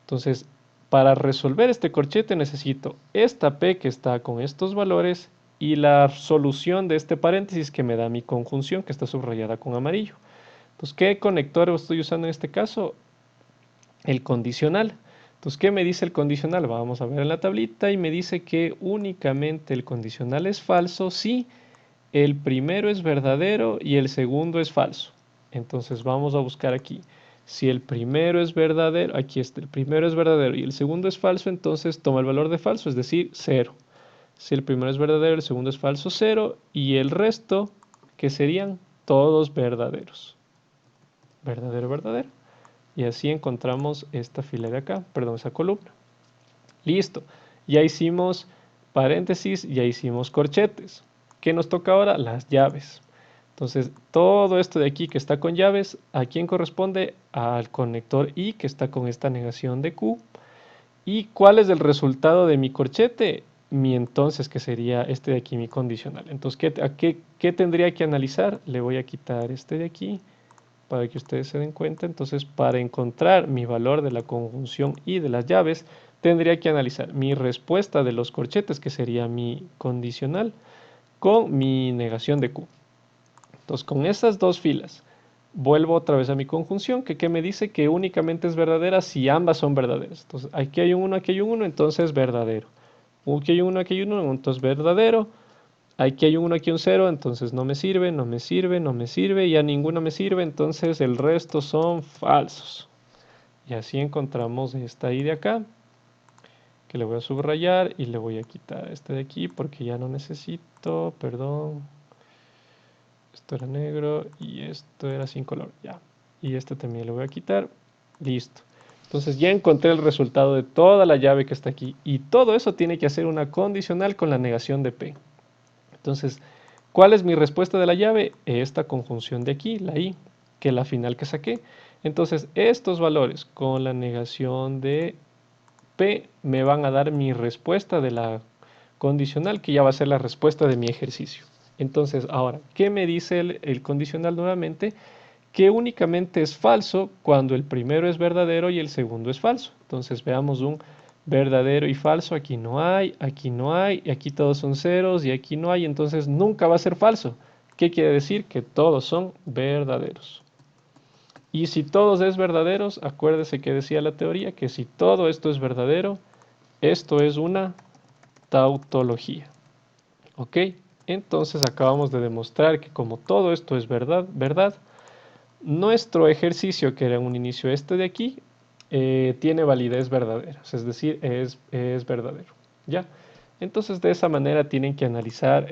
Entonces, para resolver este corchete necesito esta P que está con estos valores y la solución de este paréntesis que me da mi conjunción que está subrayada con amarillo. Entonces, ¿qué conector estoy usando en este caso? El condicional. Entonces, ¿qué me dice el condicional? Vamos a ver en la tablita y me dice que únicamente el condicional es falso si el primero es verdadero y el segundo es falso. Entonces vamos a buscar aquí. Si el primero es verdadero, aquí está, el primero es verdadero y el segundo es falso, entonces toma el valor de falso, es decir, 0. Si el primero es verdadero, el segundo es falso, 0. Y el resto, que serían todos verdaderos. Verdadero, verdadero. Y así encontramos esta fila de acá, perdón, esa columna. Listo. Ya hicimos paréntesis, ya hicimos corchetes. ¿Qué nos toca ahora? Las llaves. Entonces, todo esto de aquí que está con llaves, ¿a quién corresponde? Al conector I que está con esta negación de Q. ¿Y cuál es el resultado de mi corchete? Mi entonces, que sería este de aquí, mi condicional. Entonces, ¿qué tendría que analizar? Le voy a quitar este de aquí para que ustedes se den cuenta. Entonces, para encontrar mi valor de la conjunción y de las llaves, tendría que analizar mi respuesta de los corchetes, que sería mi condicional, con mi negación de Q. Entonces, con esas dos filas, vuelvo otra vez a mi conjunción, que me dice que únicamente es verdadera si ambas son verdaderas. Entonces, aquí hay un 1, aquí hay un 1, entonces verdadero. Aquí hay un 1, aquí hay un 1, entonces verdadero. Aquí hay un 1, aquí un 0, entonces no me sirve, no me sirve, no me sirve, ya ninguno me sirve, entonces el resto son falsos. Y así encontramos esta i de acá, que le voy a subrayar y le voy a quitar este de aquí porque ya no necesito, perdón. Esto era negro y esto era sin color, ya. Y este también lo voy a quitar, listo. Entonces ya encontré el resultado de toda la llave que está aquí. Y todo eso tiene que hacer una condicional con la negación de P. Entonces, ¿cuál es mi respuesta de la llave? Esta conjunción de aquí, la I, que es la final que saqué. Entonces, estos valores con la negación de P me van a dar mi respuesta de la condicional, que ya va a ser la respuesta de mi ejercicio. Entonces, ahora, ¿qué me dice el condicional nuevamente? Que únicamente es falso cuando el primero es verdadero y el segundo es falso. Entonces, veamos un verdadero y falso. Aquí no hay, aquí no hay, y aquí todos son ceros y aquí no hay. Entonces, nunca va a ser falso. ¿Qué quiere decir? Que todos son verdaderos. Y si todos es verdaderos, acuérdese que decía la teoría que si todo esto es verdadero, esto es una tautología. ¿Ok? Entonces acabamos de demostrar que como todo esto es verdad, nuestro ejercicio, que era un inicio este de aquí, tiene validez verdadera, es decir, es verdadero. ¿Ya? Entonces de esa manera tienen que analizar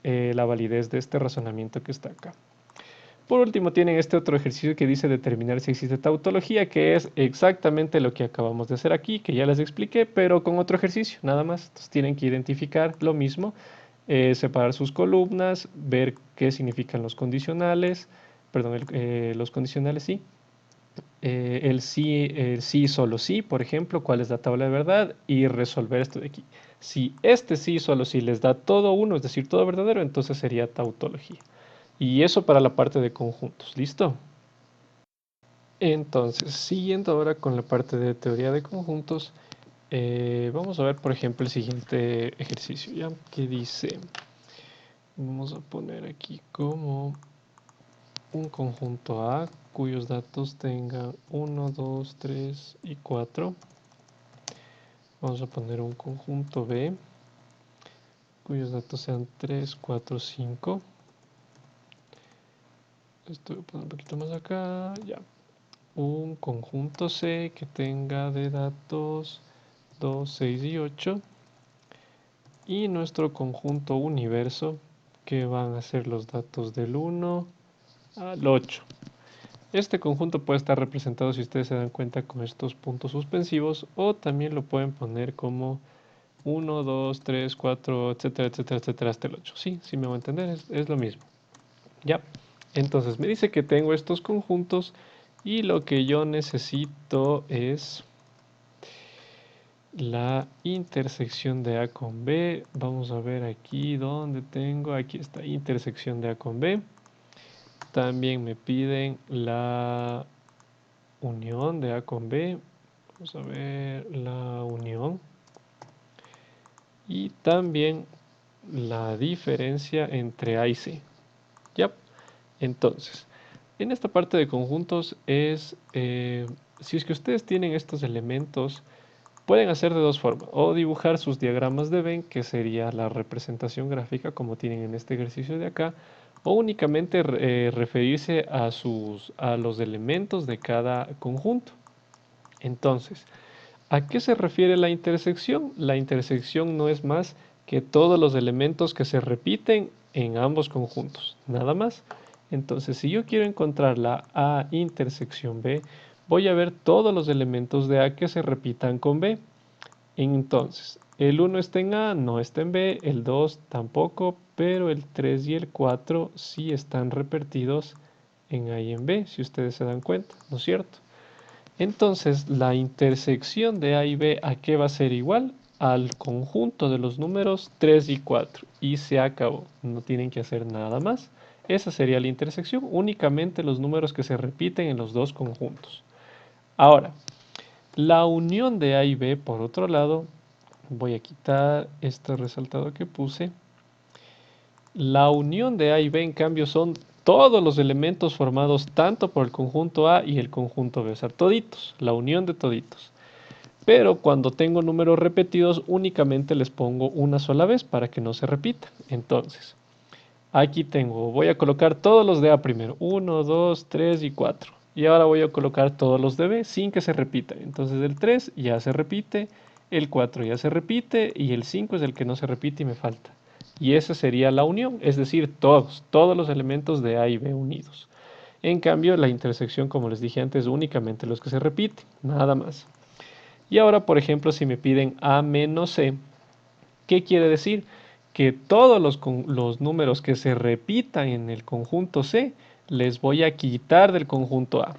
la validez de este razonamiento que está acá. Por último, tienen este otro ejercicio que dice determinar si existe tautología, que es exactamente lo que acabamos de hacer aquí, que ya les expliqué, pero con otro ejercicio, nada más. Entonces tienen que identificar lo mismo, separar sus columnas, ver qué significan los condicionales, perdón, los condicionales sí, el sí, solo sí, por ejemplo, cuál es la tabla de verdad y resolver esto de aquí. Si este sí, solo sí les da todo uno, es decir, todo verdadero, entonces sería tautología. Y eso para la parte de conjuntos, ¿listo? Entonces, siguiendo ahora con la parte de teoría de conjuntos, vamos a ver, por ejemplo, el siguiente ejercicio, ¿ya? Que dice, vamos a poner aquí como un conjunto A cuyos datos tengan 1, 2, 3 y 4. Vamos a poner un conjunto B cuyos datos sean 3, 4, 5. Esto voy a poner un poquito más acá, ya. Un conjunto C que tenga de datos 2, 6 y 8. Y nuestro conjunto universo que van a ser los datos del 1 al 8. Este conjunto puede estar representado, si ustedes se dan cuenta, con estos puntos suspensivos, o también lo pueden poner como 1, 2, 3, 4, etcétera, etcétera, etcétera, hasta el 8. Sí, sí me voy a entender, es lo mismo. Ya, entonces me dice que tengo estos conjuntos y lo que yo necesito es la intersección de A con B. Vamos a ver aquí donde tengo, aquí está, intersección de A con B. También me piden la unión de A con B. Vamos a ver la unión. Y también la diferencia entre A y C. ¿Ya? Entonces, en esta parte de conjuntos es, si es que ustedes tienen estos elementos, pueden hacer de dos formas, o dibujar sus diagramas de Venn, que sería la representación gráfica como tienen en este ejercicio de acá, o únicamente referirse a los elementos de cada conjunto. Entonces, ¿a qué se refiere la intersección? La intersección no es más que todos los elementos que se repiten en ambos conjuntos, nada más. Entonces, si yo quiero encontrar la A intersección B, voy a ver todos los elementos de A que se repitan con B. Entonces, el 1 está en A, no está en B, el 2 tampoco, pero el 3 y el 4 sí están repetidos en A y en B, si ustedes se dan cuenta, ¿no es cierto? Entonces, la intersección de A y B, ¿a qué va a ser igual? Al conjunto de los números 3 y 4. Y se acabó. No tienen que hacer nada más. Esa sería la intersección, únicamente los números que se repiten en los dos conjuntos. Ahora, la unión de A y B, por otro lado, voy a quitar este resaltado que puse. La unión de A y B, en cambio, son todos los elementos formados tanto por el conjunto A y el conjunto B, o sea, toditos, la unión de toditos. Pero cuando tengo números repetidos, únicamente les pongo una sola vez para que no se repita. Entonces, aquí tengo, voy a colocar todos los de A primero, 1, 2, 3 y 4. Y ahora voy a colocar todos los de B sin que se repitan. Entonces el 3 ya se repite, el 4 ya se repite y el 5 es el que no se repite y me falta. Y esa sería la unión, es decir, todos los elementos de A y B unidos. En cambio, la intersección, como les dije antes, únicamente los que se repiten, nada más. Y ahora, por ejemplo, si me piden A menos C, ¿qué quiere decir? Que todos los números que se repitan en el conjunto C, les voy a quitar del conjunto A.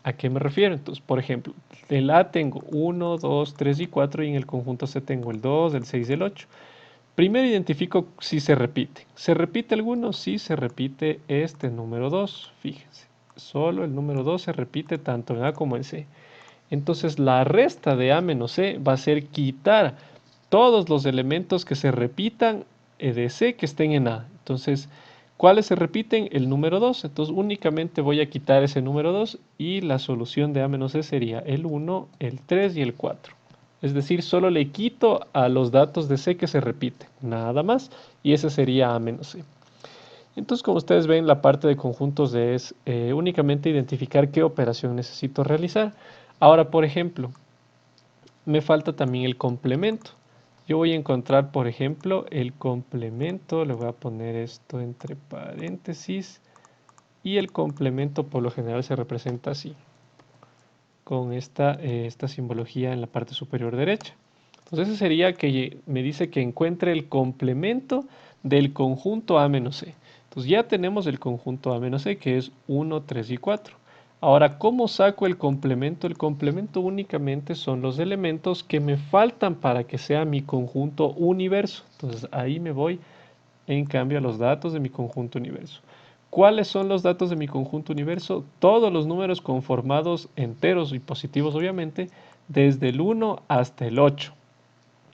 ¿A qué me refiero? Entonces, por ejemplo, del A tengo 1, 2, 3 y 4 y en el conjunto C tengo el 2, el 6 y el 8. Primero identifico si se repite. ¿Se repite alguno? Sí, se repite este número 2. Fíjense, solo el número 2 se repite tanto en A como en C. Entonces la resta de A menos C va a ser quitar todos los elementos que se repitan de C que estén en A. Entonces, ¿cuáles se repiten? El número 2. Entonces únicamente voy a quitar ese número 2 y la solución de A menos C sería el 1, el 3 y el 4. Es decir, solo le quito a los datos de C que se repiten, nada más, y ese sería A menos C. Entonces, como ustedes ven, la parte de conjuntos es únicamente identificar qué operación necesito realizar. Ahora, por ejemplo, me falta también el complemento. Yo voy a encontrar, por ejemplo, el complemento, le voy a poner esto entre paréntesis, y el complemento por lo general se representa así, con esta simbología en la parte superior derecha. Entonces ese sería que me dice que encuentre el complemento del conjunto A menos C. Entonces ya tenemos el conjunto A menos C, que es 1, 3 y 4. Ahora, ¿cómo saco el complemento? El complemento únicamente son los elementos que me faltan para que sea mi conjunto universo. Entonces ahí me voy en cambio a los datos de mi conjunto universo. ¿Cuáles son los datos de mi conjunto universo? Todos los números conformados enteros y positivos, obviamente, desde el 1 hasta el 8.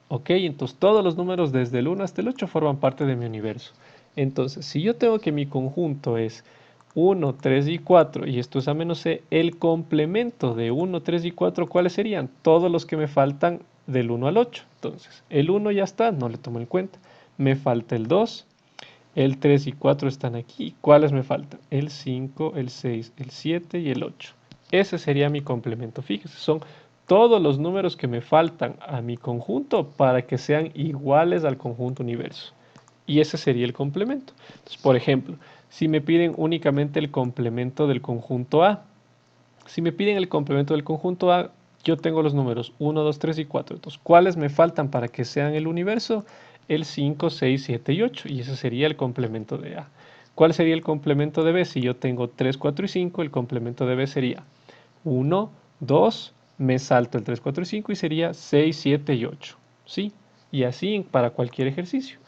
Ok, entonces todos los números desde el 1 hasta el 8 forman parte de mi universo. Entonces, si yo tengo que mi conjunto es 1, 3 y 4, y esto es A menos C, el complemento de 1, 3 y 4, ¿cuáles serían? Todos los que me faltan del 1 al 8. Entonces, el 1 ya está, no le tomo en cuenta. Me falta el 2, el 3 y 4 están aquí. ¿Cuáles me faltan? El 5, el 6, el 7 y el 8. Ese sería mi complemento. Fíjese, son todos los números que me faltan a mi conjunto para que sean iguales al conjunto universo. Y ese sería el complemento. Entonces, por ejemplo, si me piden únicamente el complemento del conjunto A, si me piden el complemento del conjunto A, yo tengo los números 1, 2, 3 y 4. Entonces, ¿cuáles me faltan para que sean el universo? El 5, 6, 7 y 8. Y ese sería el complemento de A. ¿Cuál sería el complemento de B? Si yo tengo 3, 4 y 5, el complemento de B sería 1, 2, me salto el 3, 4 y 5 y sería 6, 7 y 8. ¿Sí? Y así para cualquier ejercicio.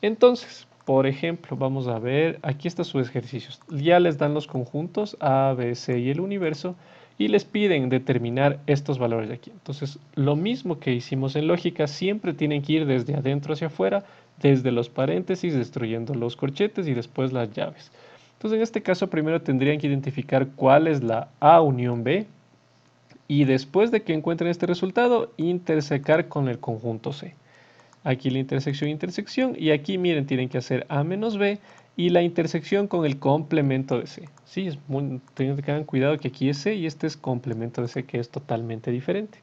Entonces, por ejemplo, vamos a ver, aquí están sus ejercicios. Ya les dan los conjuntos A, B, C y el universo y les piden determinar estos valores de aquí. Entonces, lo mismo que hicimos en lógica, siempre tienen que ir desde adentro hacia afuera, desde los paréntesis, destruyendo los corchetes y después las llaves. Entonces, en este caso, primero tendrían que identificar cuál es la A unión B y después de que encuentren este resultado, intersecar con el conjunto C. Aquí la intersección, intersección. Y aquí, miren, tienen que hacer A menos B y la intersección con el complemento de C. Sí, tienen que tener cuidado que aquí es C y este es complemento de C, que es totalmente diferente.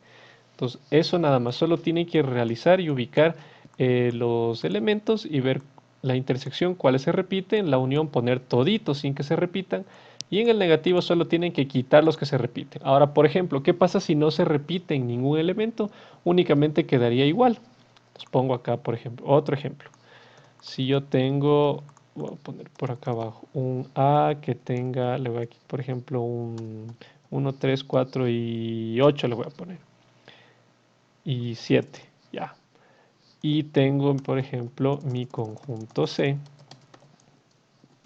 Entonces, eso nada más. Solo tienen que realizar y ubicar los elementos y ver la intersección, cuáles se repiten, la unión, poner toditos sin que se repitan. Y en el negativo solo tienen que quitar los que se repiten. Ahora, por ejemplo, ¿qué pasa si no se repite en ningún elemento? Únicamente quedaría igual. Entonces pongo acá, por ejemplo, otro ejemplo. Si yo tengo, voy a poner por acá abajo, un A que tenga, le voy a, por ejemplo, un 1, 3, 4 y 8 le voy a poner. Y 7, ya. Y tengo, por ejemplo, mi conjunto C,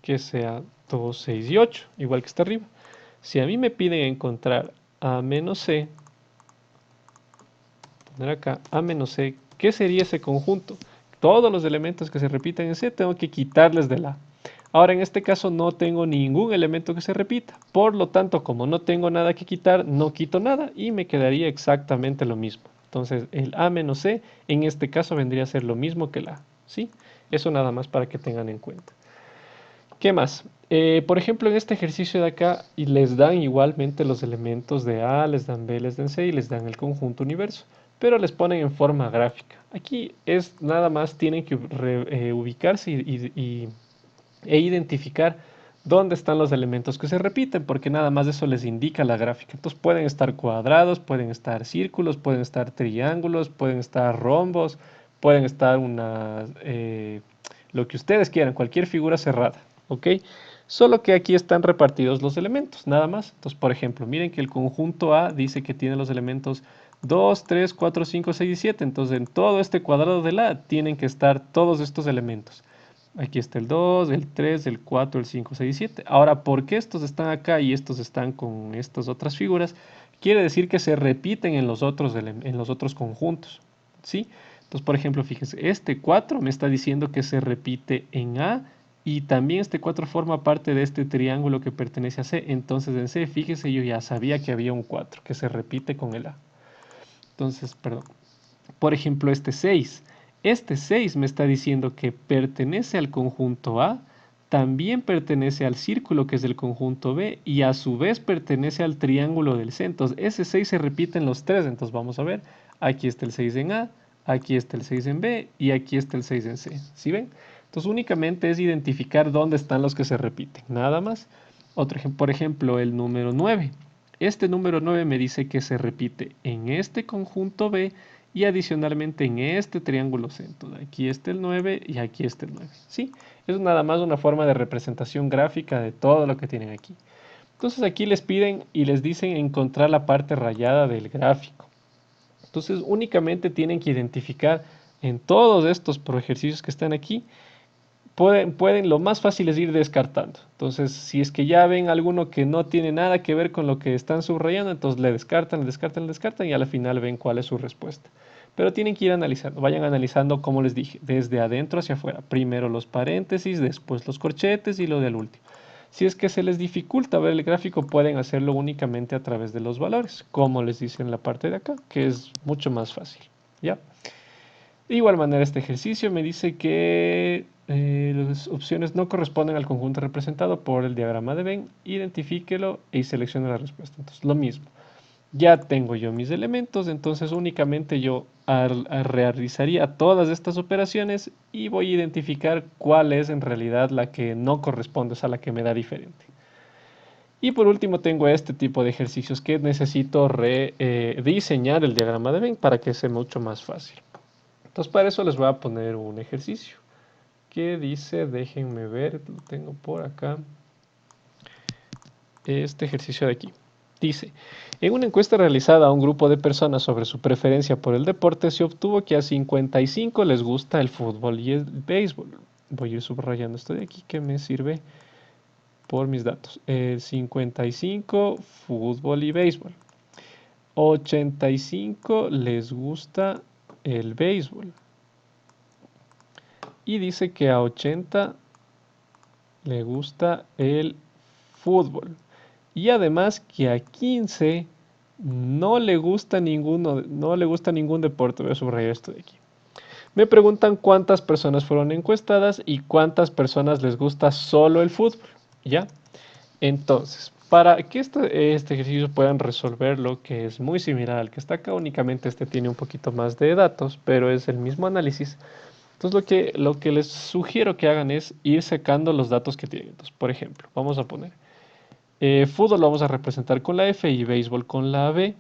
que sea 2, 6 y 8, igual que está arriba. Si a mí me piden encontrar A menos C, poner acá A menos C, ¿qué sería ese conjunto? Todos los elementos que se repiten en C tengo que quitarles de la A. Ahora en este caso no tengo ningún elemento que se repita. Por lo tanto, como no tengo nada que quitar, no quito nada y me quedaría exactamente lo mismo. Entonces el A menos C en este caso vendría a ser lo mismo que la A. ¿Sí? Eso nada más para que tengan en cuenta. ¿Qué más? Por ejemplo, en este ejercicio de acá y les dan igualmente los elementos de A, les dan B, les dan C y les dan el conjunto universo, pero les ponen en forma gráfica. Aquí es nada más tienen que ubicarse e identificar dónde están los elementos que se repiten, porque nada más eso les indica la gráfica. Entonces pueden estar cuadrados, pueden estar círculos, pueden estar triángulos, pueden estar rombos, pueden estar lo que ustedes quieran, cualquier figura cerrada. ¿Ok? Solo que aquí están repartidos los elementos, nada más. Entonces, por ejemplo, miren que el conjunto A dice que tiene los elementos 2, 3, 4, 5, 6 y 7. Entonces, en todo este cuadrado del A tienen que estar todos estos elementos. Aquí está el 2, el 3, el 4, el 5, 6 y 7. Ahora, ¿por qué estos están acá y estos están con estas otras figuras? Quiere decir que se repiten en los otros conjuntos. ¿Sí? Entonces, por ejemplo, fíjense, este 4 me está diciendo que se repite en A y también este 4 forma parte de este triángulo que pertenece a C. Entonces en C, fíjese, yo ya sabía que había un 4 que se repite con el A. Entonces, perdón. Por ejemplo, este 6. Este 6 me está diciendo que pertenece al conjunto A, también pertenece al círculo que es del conjunto B y a su vez pertenece al triángulo del C. Entonces ese 6 se repite en los tres. Entonces vamos a ver, aquí está el 6 en A, aquí está el 6 en B y aquí está el 6 en C. ¿Sí ven? Entonces únicamente es identificar dónde están los que se repiten, nada más. Por ejemplo, el número 9. Este número 9 me dice que se repite en este conjunto B y adicionalmente en este triángulo centro. Aquí está el 9 y aquí está el 9. ¿Sí? Es nada más una forma de representación gráfica de todo lo que tienen aquí. Entonces aquí les piden y les dicen encontrar la parte rayada del gráfico. Entonces únicamente tienen que identificar en todos estos ejercicios que están aquí, lo más fácil es ir descartando. Entonces, si es que ya ven alguno que no tiene nada que ver con lo que están subrayando, entonces le descartan, le descartan, le descartan y al final ven cuál es su respuesta. Pero tienen que ir analizando, vayan analizando, como les dije, desde adentro hacia afuera. Primero los paréntesis, después los corchetes y lo del último. Si es que se les dificulta ver el gráfico, pueden hacerlo únicamente a través de los valores, como les dice en la parte de acá, que es mucho más fácil. ¿Ya? De igual manera, este ejercicio me dice que las opciones no corresponden al conjunto representado por el diagrama de Venn. Identifíquelo y seleccione la respuesta. Entonces, lo mismo. Ya tengo yo mis elementos, entonces únicamente yo realizaría todas estas operaciones y voy a identificar cuál es en realidad la que no corresponde, o sea, la que me da diferente. Y por último tengo este tipo de ejercicios que necesito diseñar el diagrama de Venn para que sea mucho más fácil. Entonces para eso les voy a poner un ejercicio que dice, déjenme ver, lo tengo por acá, este ejercicio de aquí. Dice, en una encuesta realizada a un grupo de personas sobre su preferencia por el deporte, se obtuvo que a 55 les gusta el fútbol y el béisbol. Voy a ir subrayando esto de aquí que me sirve por mis datos. El 55, fútbol y béisbol. 85 les gusta el béisbol. Y dice que a 80 le gusta el fútbol. Y además que a 15 no le gusta ningún deporte. Voy a subrayar esto de aquí. Me preguntan cuántas personas fueron encuestadas y cuántas personas les gusta solo el fútbol. ¿Ya? Entonces, para que este ejercicio puedan resolverlo, que es muy similar al que está acá, únicamente este tiene un poquito más de datos, pero es el mismo análisis. Entonces lo que les sugiero que hagan es ir secando los datos que tienen. Entonces, por ejemplo, vamos a poner fútbol lo vamos a representar con la F y béisbol con la B.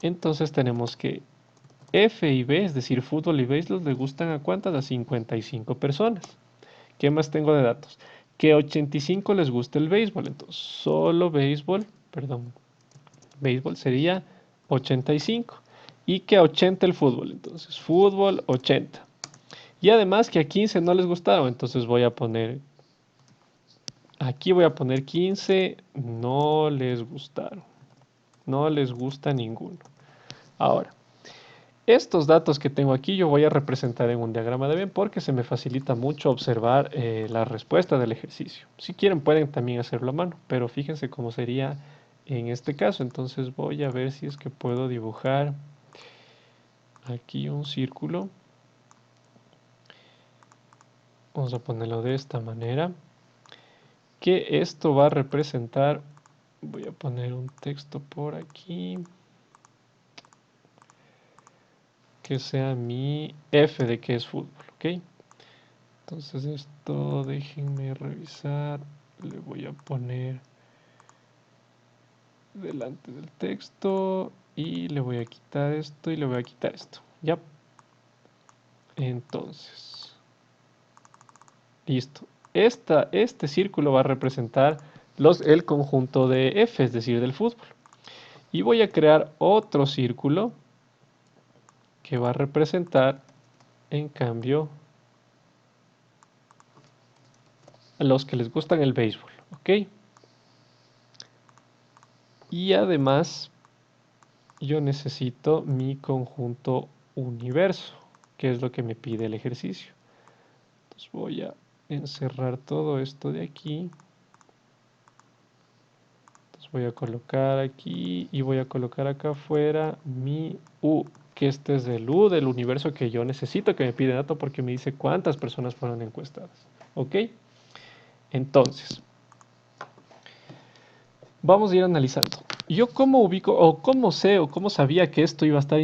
Entonces tenemos que F y B, es decir, fútbol y béisbol, le gustan a cuántas? A 55 personas. ¿Qué más tengo de datos? Que 85 les gusta el béisbol. Entonces, solo béisbol, perdón, béisbol sería 85. Y que a 80 el fútbol. Entonces, fútbol 80. Y además que a 15 no les gustaba, entonces aquí voy a poner 15, no les gustaron, no les gusta ninguno. Ahora, estos datos que tengo aquí yo voy a representar en un diagrama de Venn porque se me facilita mucho observar la respuesta del ejercicio. Si quieren pueden también hacerlo a mano, pero fíjense cómo sería en este caso. Entonces voy a ver si es que puedo dibujar aquí un círculo. Vamos a ponerlo de esta manera. Que esto va a representar, voy a poner un texto por aquí, que sea mi F de que es fútbol, ¿ok? Entonces esto, déjenme revisar, le voy a poner delante del texto y le voy a quitar esto y le voy a quitar esto, ¿ya? Entonces, listo. Este círculo va a representar el conjunto de F, es decir, del fútbol. Y voy a crear otro círculo que va a representar, en cambio, a los que les gustan el béisbol, ¿ok? Y además, yo necesito mi conjunto universo, que es lo que me pide el ejercicio. Entonces voy a encerrar todo esto de aquí. Entonces voy a colocar aquí y voy a colocar acá afuera mi U, que este es el U del universo que yo necesito, que me pide dato porque me dice cuántas personas fueron encuestadas. ¿Ok? Entonces, vamos a ir analizando. Yo cómo ubico, o cómo sé, o cómo sabía que esto iba a estar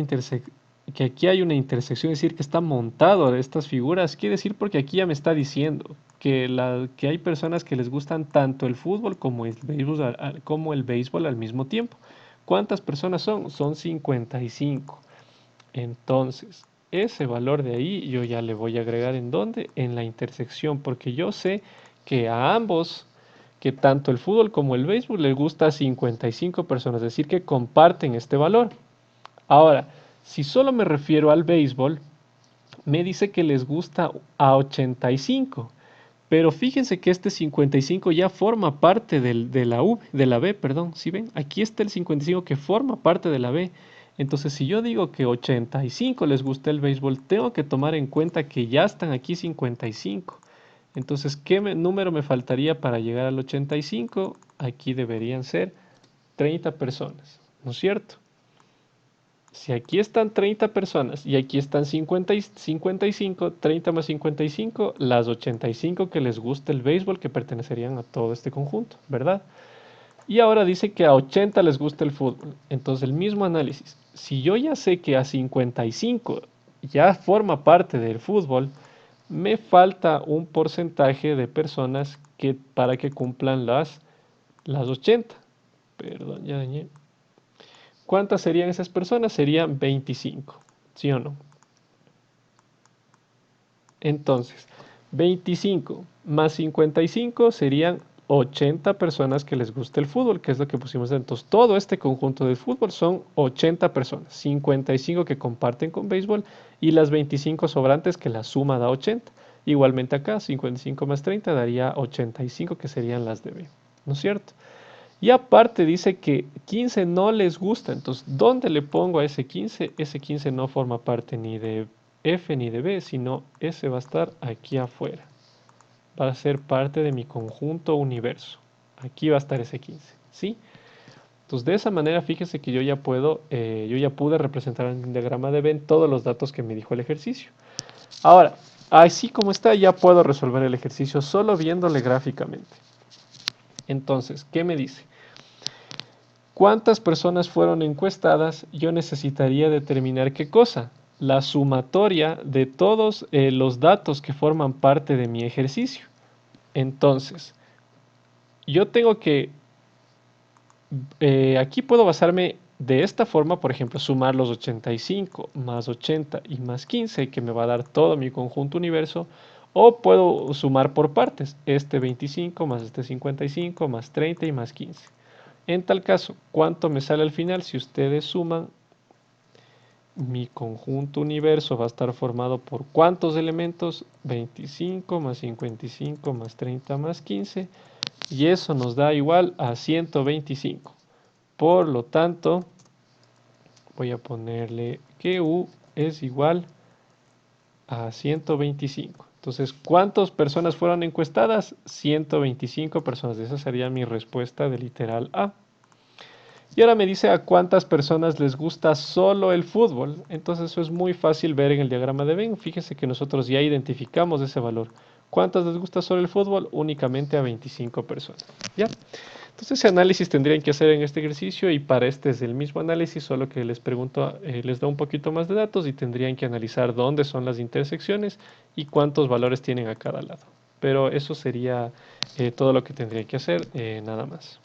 que aquí hay una intersección, es decir, que está montado de estas figuras, quiere decir porque aquí ya me está diciendo que hay personas que les gustan tanto el fútbol como el béisbol, como el béisbol al mismo tiempo. ¿Cuántas personas son? Son 55. Entonces, ese valor de ahí yo ya le voy a agregar en dónde, en la intersección, porque yo sé que a ambos, que tanto el fútbol como el béisbol les gusta a 55 personas, es decir, que comparten este valor. Ahora, si solo me refiero al béisbol, me dice que les gusta a 85. Pero fíjense que este 55 ya forma parte de la B, perdón. ¿Sí ven? Aquí está el 55 que forma parte de la B. Entonces, si yo digo que 85 les gusta el béisbol, tengo que tomar en cuenta que ya están aquí 55. Entonces, ¿qué número me faltaría para llegar al 85? Aquí deberían ser 30 personas, ¿no es cierto? Si aquí están 30 personas y aquí están 55, 30 más 55, las 85 que les gusta el béisbol que pertenecerían a todo este conjunto, ¿verdad? Y ahora dice que a 80 les gusta el fútbol. Entonces el mismo análisis. Si yo ya sé que a 55 ya forma parte del fútbol, me falta un porcentaje de personas que para que cumplan las 80. Perdón, ya dañé. ¿Cuántas serían esas personas? Serían 25, ¿sí o no? Entonces, 25 más 55 serían 80 personas que les gusta el fútbol, que es lo que pusimos. Entonces, todo este conjunto de fútbol son 80 personas, 55 que comparten con béisbol y las 25 sobrantes que la suma da 80. Igualmente acá, 55 más 30 daría 85 que serían las de B, ¿no es cierto? Y aparte dice que 15 no les gusta, entonces, ¿dónde le pongo a ese 15? Ese 15 no forma parte ni de F ni de B, sino ese va a estar aquí afuera. Va a ser parte de mi conjunto universo. Aquí va a estar ese 15, ¿sí? Entonces, de esa manera, fíjese que yo ya pude representar en un diagrama de Venn todos los datos que me dijo el ejercicio. Ahora, así como está, ya puedo resolver el ejercicio solo viéndole gráficamente. Entonces, ¿qué me dice? ¿Cuántas personas fueron encuestadas? Yo necesitaría determinar qué cosa. La sumatoria de todos los datos que forman parte de mi ejercicio. Entonces, yo tengo que, aquí puedo basarme de esta forma, por ejemplo, sumar los 85 más 80 y más 15, que me va a dar todo mi conjunto universo, o puedo sumar por partes, este 25 más este 55 más 30 y más 15. En tal caso, ¿cuánto me sale al final? Si ustedes suman, mi conjunto universo va a estar formado por ¿cuántos elementos? 25 más 55 más 30 más 15. Y eso nos da igual a 125. Por lo tanto, voy a ponerle que U es igual a 125. Entonces, ¿cuántas personas fueron encuestadas? 125 personas. Esa sería mi respuesta de literal A. Y ahora me dice a cuántas personas les gusta solo el fútbol. Entonces eso es muy fácil ver en el diagrama de Venn. Fíjese que nosotros ya identificamos ese valor. ¿Cuántas les gusta solo el fútbol? Únicamente a 25 personas. ¿Ya? Entonces ese análisis tendrían que hacer en este ejercicio y para este es el mismo análisis, solo que les pregunto, les da un poquito más de datos y tendrían que analizar dónde son las intersecciones y cuántos valores tienen a cada lado. Pero eso sería todo lo que tendrían que hacer, nada más.